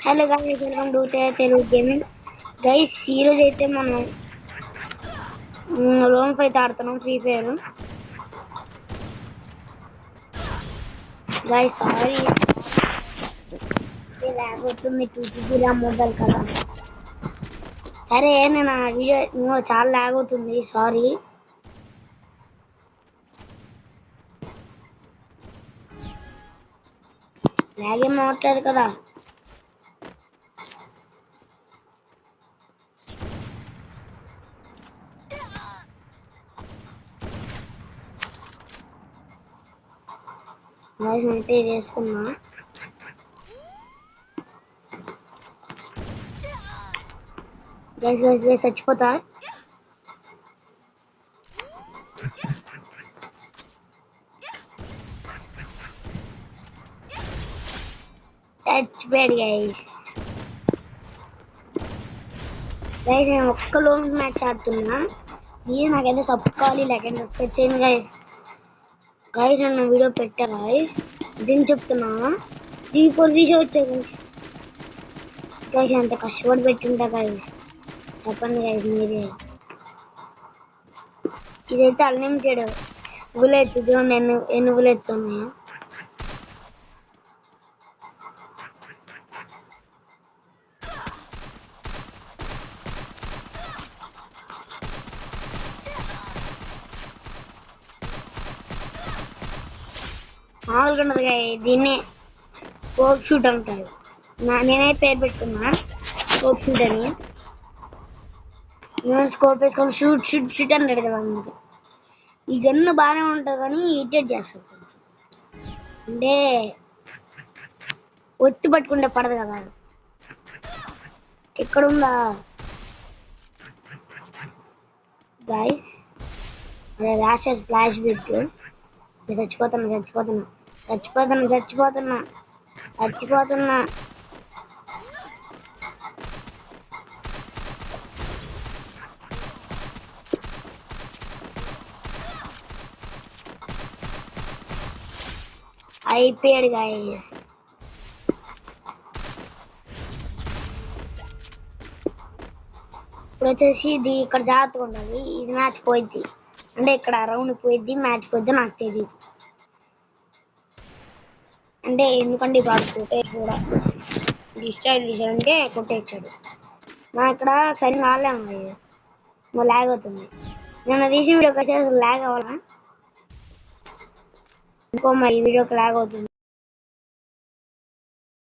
Hello guys, welcome to Telugu gaming. Guys ఈ రోజు అయితే మనం లోన్ ఫైట్ ఆడుతున్నాం, free fire. Guys sorry, lag అవుతుంది. 2 GB ర్యామ్ మొబైల్ కదా. సరే నేను వీడియో చాలా లాగ్ అవుతుంది, సారీ. లాగ్ ఏం అవ్వట్లేదు కదా. గైస్ అంటే ఇది వేసుకున్నా. గైస్ గైస్ గైస్ చచ్చిపోతా. చచ్చిపోయాడు గైస్. గైస్ నేను ఒక్క లోన్ మ్యాచ్ ఆడుతున్నా. ప్లీజ్ నాకైతే సపోర్ట్ కావాలి, లైక్ సబ్స్క్రైబ్ చేయండి గైస్. గైస్ నేను వీడియో పెట్టా గైస్, దీన్ని చెప్తున్నా 3-4 వీడియో వచ్చాయి గైస్. గైస్ అంత కష్టపడి పెట్టింటా గైస్, చెప్పండి గైస్ మీరే. ఇదైతే అన్లిమిటెడ్ బుల్లెట్స్, చూడండి ఎన్ని బుల్లెట్స్ ఉన్నాయో. మామూలుగా ఉండదు గైస్, దీన్నే స్కోప్ షూట్ అంటారు. నేనే పేరు పెట్టుకున్నా స్కోప్ షూట్ అని. నేను స్కోప్ వేసుకొని షూట్ షూట్ షూట్ అంటాడు కదా. అందుకు ఈ గన్ను బాగానే ఉంటుంది కానీ ఇరిటేట్ చేస్తుంది. అంటే ఒత్తి పట్టుకుంటే పడదు కదా. ఎక్కడుందా గైస్? అదే రాషర్ ఫ్లాష్ బిట్. చచ్చిపోతున్నా చచ్చిపోతున్నా చచ్చిపోతున్నా చచ్చిపోతున్నా చచ్చిపోతున్నా. అయిపోయాడు గైస్. ఇప్పుడు వచ్చేసి ఇది ఇక్కడ జాగ్రత్తగా ఉండాలి. ఇది మ్యాచ్ పోయిద్ది, అంటే ఇక్కడ రౌండ్ పోయిద్ది, మ్యాచ్ పోయిద్ది నాకు తెలియదు. అంటే ఎందుకంటే వాడు కొట్టేసి కూడా డిస్ట్రాయల్ చేశాడంటే కొట్టేచ్చాడు. నా ఇక్కడ సరిగ్గా ఆడలేము, నువ్వు లాగ్ అవుతుంది. నేను తీసిన వీడియోకి వచ్చేసి లాగ్ అవ్వాలా ఇంకో, మరి ఈ వీడియోకి లాగ్ అవుతుంది.